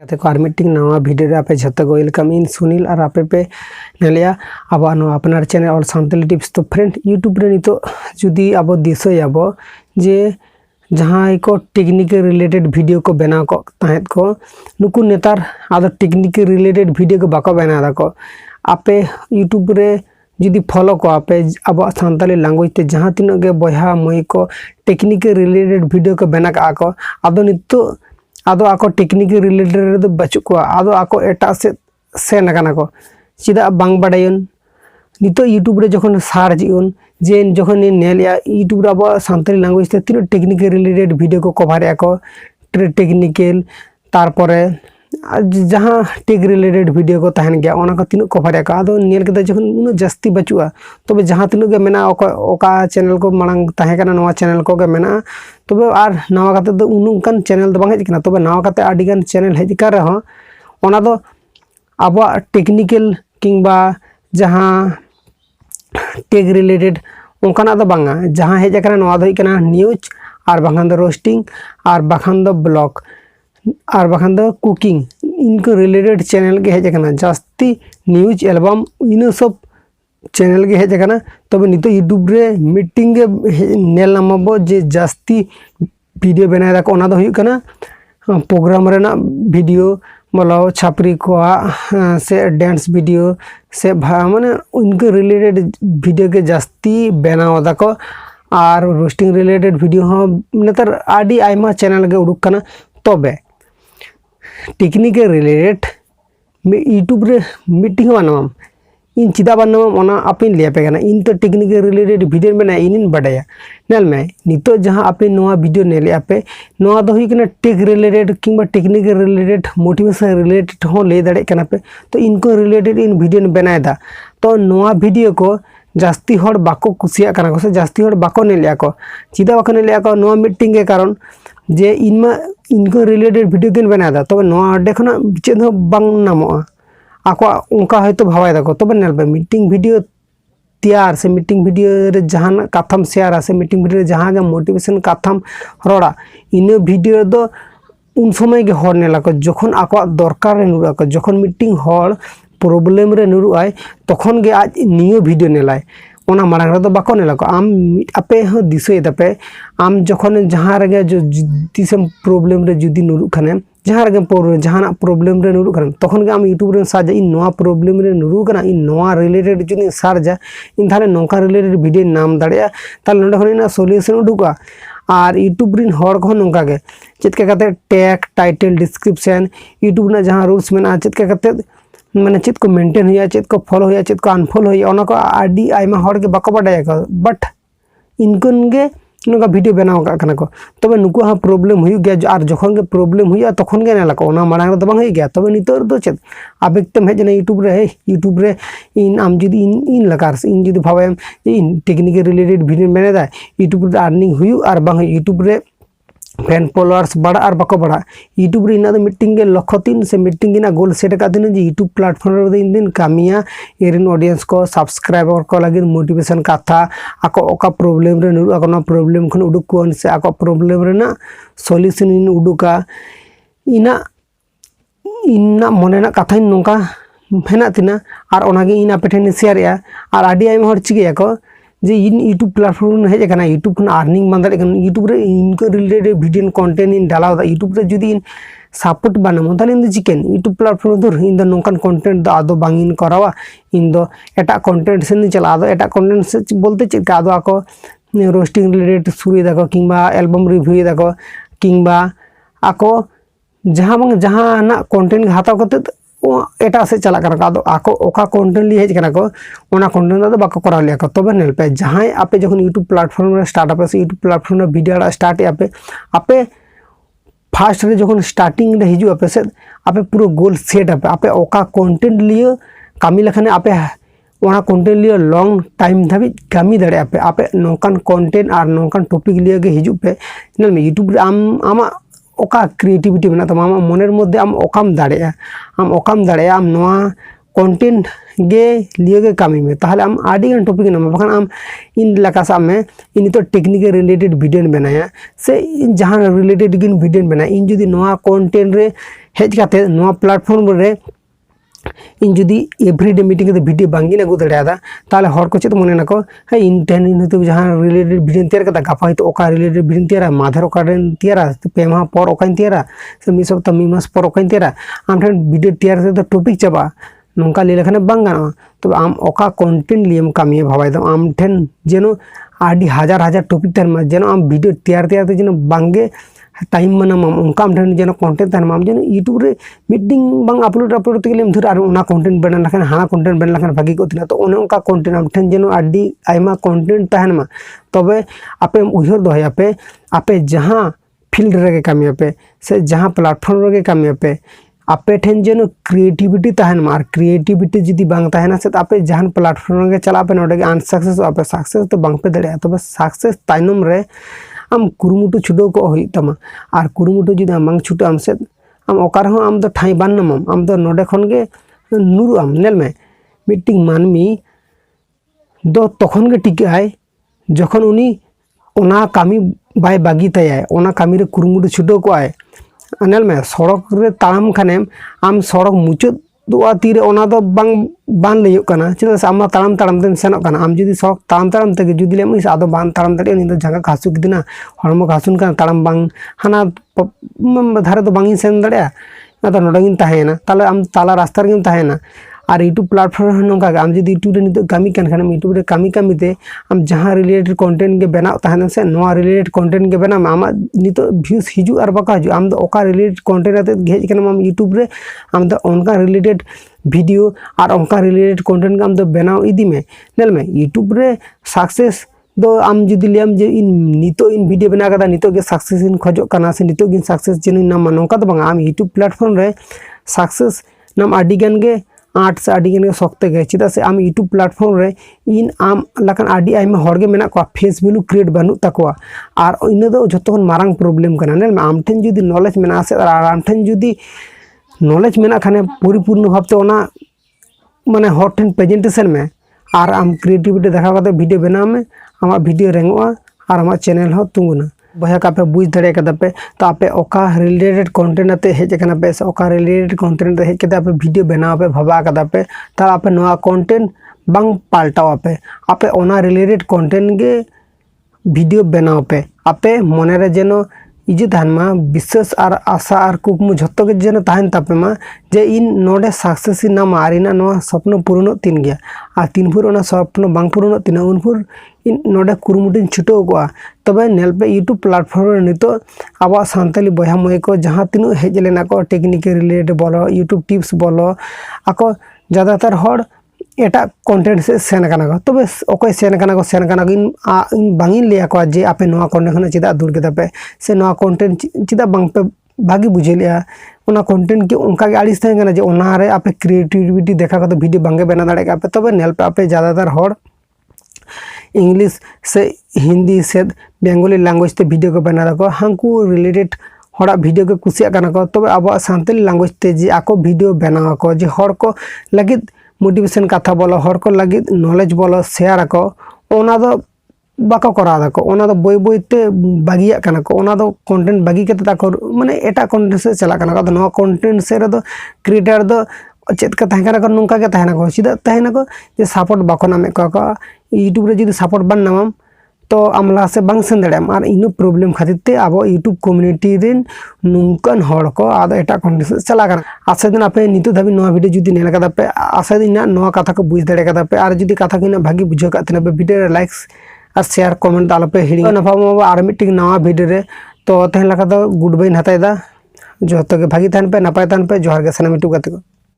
नवा भिडियो आपे झोतो को वेलकम इन सुनील और आपे पे नेलिया अब अपनार चैनल और सानताली टिप्स। तो फ्रेंड यूट्यूब रे नितो जुदी अब दिसोय अब जे जहाँ को टेक्निकल रिलेटेड वीडियो को बनाव को तहेत को नुकु नेतार आदो टेक्निकल रिलेटेड वीडियो को बाको बना दाको आपे यूट्यूब रे जुदी फॉलो को आपे अब सानताली लैंग्वेज ते जहाँ तीनों के बया मई को टेक्निकल रिलेटेड वीडियो को बना का आको आदो नितो आदो आको टेक्निकल रिलेटेड बचु को आदो आको एटा से सेन काना को चिदा बांग बाडायन नितो यूट्यूब रे जखन सार्च इउन जे जखन नेल या यूट्यूब रे अब सानताली लैंग्वेज ते तीन टेक्निकल रिलेटेड वीडियो को कवर या को टेक्निकल तारपरे जहाँ टेक रिलेटेड वीडियो को तहन गया ओना को तीन कवर या को आदो नेल के जखन उन जास्ती बचुआ तबे जहाँ तीन के मेना ओका चैनल को मांग तहे काना नवा चैनल को के मेना तबे आर नवा काते दो उनुकान चैनल दो बांग हेज कना तबे नवा काते आडिगान चैनल हेज कर रहो ओना दो अब टेक्निकल किंबा जहाँ टेक रिलेटेड उनकाना दो बांगा जहाँ हेज कना नवा दो कना न्यूज और बाखान दो रोस्टिंग और बाखान दो ब्लॉग और बाखान दो कुकिंग इनको रिलेटेड चैनल के हेज कना जास्ती न्यूज एल्बम इन सब चैनल के हेज कना तबे नितो यूट्यूब रे मीटिंग के नेल नामबो जे जास्ती वीडियो बनाय दा को ओना दो हुई कना प्रोग्राम रेना वीडियो बोलो छापरी को से डांस वीडियो से माने उनके रिलेटेड वीडियो के जास्ती बनाव दा को और रोस्टिंग रिलेटेड वीडियो हो नेतर आडी आइमा चैनल के उडुक कना तबे टेक्निकल रिलेटेड यूट्यूब रे मीटिंग बनाम इन चिदा बनाम ओना आपिन लिया पे कना इन तो टेक्निकल रिलेटेड वीडियो में इन बड़ाया नेल में नितो जहाँ आपे नवा वीडियो नेले आपे नवा दो हुई कना टेक रिलेटेड किंबा टेक्निकल रिलेटेड मोटिवेशन रिलेटेड हो ले दाड़े कना पे तो इनको रिलेटेड इन वीडियो बनाए दा तो नवा वीडियो को जास्ती हर बाको कुसिया कना को से जास्ती हर बाको नेलिया को चिदा बाको नेलिया को नवा मीटिंग के कारण जे इनमा इनको रिलेटेड वीडियो किन बनाए दा तो नवा अडे खना चेद हो बांग नामोआ आको उनका है तो भावाई दाको तब नेल पे मीटिंग वीडियो तैयार से मीटिंग वीडियो रे जहां कथम शेयर से मीटिंग वीडियो जहां के मोटिवेशन कथम रोड़ा इन वीडियो दो उन समय के हर नेला को जखन आको दरकार रे नुरा को जखन मीटिंग हर प्रॉब्लम रे नुरु आय तखन के आज नियो वीडियो नेलाय ओना मारंग रे तो बाको नेला को आम आपे हो दिसोय दपे आम जखन जहां रे जो दिसम प्रॉब्लम रे जुदी नुरु खाने जहाँ रे जहाँ प्रॉब्लम रे नुरु कना तखन के आम यूट्यूब रे सर्च इन नवा प्रॉब्लम रे नुरु कना इन नवा रिलेटेड जुदी सर्च इन थाले नोंका रिलेटेड वीडियो नाम दाड़िया ताले नोंडे खन इन सॉल्यूशन उडुका और यूट्यूब रिन हर को नोंका के चेदका कते टैग टाइटल डिस्क्रिप्शन यूट्यूब ना जहाँ रूल्स मेना चेदका कते माने चेद को मेंटेन हुआ चेद को फॉलो हुआ चेद को अनफॉलो हुआ ओना को आडी आइमा हर के बाको बाडाया को बट इनकन के नोका वीडियो बनाव का कना को तबे नुकु हा प्रॉब्लम हुई गया और जखन के प्रॉब्लम हुई तखन के नेला को ओना मांग रे तो बांग हुई गया तबे नितर दो चेद आबेक्तम हेज ना यूट्यूब रे इन आम जुदी इन लकार इन जुदी भावे इन टेक्निकल रिलेटेड वीडियो बने दा यूट्यूब रे अर्निंग हुई और बांग यूट्यूब रे फैन फॉलोअर्स बढ़ा और बाको बढ़ा यूट्यूब रे इना मीटिंग के लक्ष्य तीन से मीटिंग ना गोल सेट का दिन जे यूट्यूब प्लेटफॉर्म रे इन दिन कामिया एरिन ऑडियंस को सब्सक्राइबर को लगे मोटिवेशन कथा आको ओका प्रॉब्लम रे नुरु आको प्रॉब्लम खन उडुक कोन से आको प्रॉब्लम रे ना सॉल्यूशन इन उडुका इना मने ना कथा नोका हेना तिना और ओनागे इन आपेठन शेयर या और आडी आइम हर चिगे को जे इन यूट्यूब प्लेटफॉर्म हेज कना यूट्यूब खन अर्निंग बंद दाड़े यूट्यूब रे इनको रिलेटेड वीडियो कंटेंट इन डालाव दा यूट्यूब रे जुदी इन सपोर्ट बनामो ताले इन चिकेन यूट्यूब प्लेटफॉर्म दो इन द नोंकान कंटेंट दो आदो बांग इन करावा इन दो एटा कंटेंट से नि चला आदो एटा कंटेंट से बोलते चेद का आदो आको रोस्टिंग रिलेटेड सुरी दाको किंबा एल्बम रिव्यू दाको किंबा आको जहां ना कंटेंट हाताव करते एटा से चला करा आदो आको ओका कंटेंट लिए हेज कना को ओना कंटेंट दो बाको करा लिया को तबे नेल पे जहां आपे जखन यूट्यूब प्लेटफॉर्म रे स्टार्ट आपे यूट्यूब प्लेटफॉर्म रे वीडियो स्टार्ट आपे फास्ट रे जखन स्टार्टिंग रे हिजु आपे से आपे पूरा गोल सेट आपे ओका कंटेंट लिए कामी लखने आपे ओना कंटेंट लिए लॉन्ग टाइम धाबी कामी दाड़े आपे नोंकान कंटेंट और नोंकान टॉपिक लिए के हिजु पे नेल में यूट्यूब रे आमा ओका क्रिएटिविटी बना तमा मनेर मध्य आम ओकाम दाड़े आम नवा कंटेंट गे लिए के कामी में ताहले आम आडी गान टॉपिक नाम बखान आम इन लका साम में इन तो टेक्निकल रिलेटेड वीडियो बनाया से जहां रिलेटेड गिन वीडियो बनाया इन जुदी नवा कंटेंट रे हेज काते नोआ प्लेटफॉर्म रे इन जुदी एवरीडे मीटिंग के वीडियो बांगिन अगू दाड़ा ताले हर को चेत मने नको हे इन टेन इन तो जहां रिलेटेड वीडियो तैयार कदा गापा तो ओका रिलेटेड वीडियो तैयारा माधर ओका तैयारा पे माह पर ओका तैयारा से मी सप्ताह मी मास पर ओका तैयारा आम ठन वीडियो तैयार तो टॉपिक चाबा नोंका ले लेखाने बांग गाना तो आम ओका कंटेंट लियम कामी भाबाय दम आम ठन जेनो आडी हजार हजार टॉपिक तन मा जेनो आम वीडियो तैयार ते जेनो बांगे टाइम मना माम उनका आम ठन जेनो कंटेंट तन माम जेनो यूट्यूब रे मीटिंग बांग अपलोड तेलेम धुर आर उना कंटेंट बना लखन हाना कंटेंट बना लखन भागी को तिना तो ओने उनका कंटेंट आम ठन जेनो आडी आइमा कंटेंट तहन मा तबे आपे उहर दोहय आपे जहां फील्ड रे कामी आपे से जहां प्लेटफॉर्म रे कामी आपे ठेन जेनो क्रिएटिविटी तहन मा क्रिएटिविटी जुदी बांग तहना से आपे जहां प्लेटफॉर्म रे चला पे नोडे अनसक्सेस आपे सक्सेस तो बांग पे दड़े तबे सक्सेस ताइनम रे आम कुरुमुटु छुटो को होई तमा आर कुरुमुटु जुदी आम बांग छुटो आम से आम ओकार हो आम तो ठाई बान नम आम तो नोडे खन गे नुरु आम नेल में मीटिंग मानमी दो तखन गे टिके आय जखन उनी ओना कामी बाय बागी तय ओना कामी रे कुरुमुटु छुटो को आय नेल में सड़क रे ताम खाने आम सड़क मुचाद दुआ तीरे ओना दो बांग बान लेयो कना चेदा से आम ताम ताम तेम सेनोक कना आम जुदी सड़क ताम ताम ते जुदी लेम इस आदो बान ताम दड़े नि दो जगह घासु किदिना हरमो घासुन कना ताम बांग हाना धारे तो बांगी सेन दड़े आदो नोडगिन ताहेना ताले आम ताला रास्ता रे ताहेना और यूट्यूब प्लेटफॉर्म नोंका आम जो यूट्यूब रे नितो कामी कान खाना यूट्यूब रे कामी कामीते आम जहां रिलेटेड कंटेंट के बनाव तहन से नोआ रिलेटेड कंटेंट के बनाम आम नितो व्यूज हिजु और बाका हिजु आम दो ओका रिलेटेड कंटेंट आते हेज कना आम यूट्यूब रे आम दो उनका रिलेटेड वीडियो और उनका रिलेटेड कंटेंट आम दो बनाव इदी में नेल में यूट्यूब रे सक्सेस दो आम जुदी लियम जे इन नितो इन वीडियो बना कदा नितो के सक्सेस इन खोजो कना से नितो गिन सक्सेस जेनु नाम नोंका तो बांग आम यूट्यूब प्लेटफॉर्म रे सक्सेस नाम आडी गन गे आठ से आडी गन सकते गए चेदा से आम यूट्यूब प्लेटफॉर्म रे इन आम लकन आडी आइमा हरगे मेना को फेस वैल्यू क्रिएट बानु तकवा और इन दो जतो खन मारंग प्रॉब्लम कना नेल आम ठेन जुदी नॉलेज मेना से और आम ठेन जुदी नॉलेज मेना खाने परिपूर्ण भावते ओना माने हर ठेन प्रेजेंटेशन में और आम क्रिएटिविटी देखा करते वीडियो बनाव में आमा वीडियो रेंगोआ और आमा चैनल हो तुंगुना बया कापे बुझ दड़े कदा पे तो आपे ओका रिलेटेड कंटेंट आते हेज कना पे से ओका रिलेटेड कंटेंट हेज कदा पे वीडियो बनाव पे भबा कदा पे ता आपे नोआ कंटेंट बांग पाल्टाव आपे ओना रिलेटेड कंटेंट गे वीडियो बनाव पे आपे मने रे जेनो इजे तहनमा विश्वास और आशा और कुकमु झत्तो के जेनो तहन तापे मा जे इन नोडे सक्सेस ना मारिना नो स्वप्न पूर्ण तीन गया आ तीन फुर ओना स्वप्न बांग पूर्ण तीन उन फुर इन नोडे कुरुमुटिन छुटो गवा तबे नेल पे यूट्यूब प्लेटफॉर्म रे नितो आबा सांताली बया मय को जहां तिनु हेज लेना को टेक्निक रिलेटेड बोलो यूट्यूब टिप्स बोलो आको ज्यादातर हर एटा कंटेंट से सेन कना को तबे ओकय सेन कना को इन बांगिन लिया को जे आपे नोआ कंटेंट खना चिदा दूर के पे से नोआ कंटेंट चिदा बांग पे भागी बुझेलिया ओना कंटेंट के उनका के आड़िस थाय कना जे ओना रे आपे क्रिएटिविटी देखा को विडियो बांगे बना दाड़े का पे तबे नेल पे आपे ज्यादातर हर इंग्लिश से हिंदी से बेंगली लैंग्वेज ते वीडियो को बना को हांकू रिलेटेड हड़ा वीडियो को कुसिया कना को तबे अब सांताली लैंग्वेज ते जे आको वीडियो बना को जे हर को लगित मोटिवेशन कथा बोलो हर को लगी नॉलेज बोलो शेयर को ओना दो बाको करा दको ओना दो बोई बोई ते बागिया कना को ओना दो कंटेंट बागी के ताको माने एटा कंटेंट से चला कना को नो कंटेंट से रे दो क्रिएटर दो चेत का तहना को नुंका के तहना को सीधा तहना को जे सपोर्ट बाको नामे को यूट्यूब रे जदी सपोर्ट बन नाम तो आमला से बांग सेन दड़ेम और इन प्रॉब्लम खातिर ते अब यूट्यूब कम्युनिटी रेन नुंकन हड़ को आदो एटा कंटेंट चला कना आशा दिन आपे नितो धाबी नोआ वीडियो जुदी नेल कदा पे आशा दिन नोआ कथा को बुझ दड़े कदा पे और जुदी कथा किना भागी बुझो का तने वीडियो रे लाइक्स और शेयर कमेंट आलो पे हिड़ी नफा मो आर मिटिंग नोआ वीडियो रे तो तहन लका दो गुड बाय हतायदा जो तो के भागी तहन पे नपाय तहन पे जोहार के सना मिटू गते को।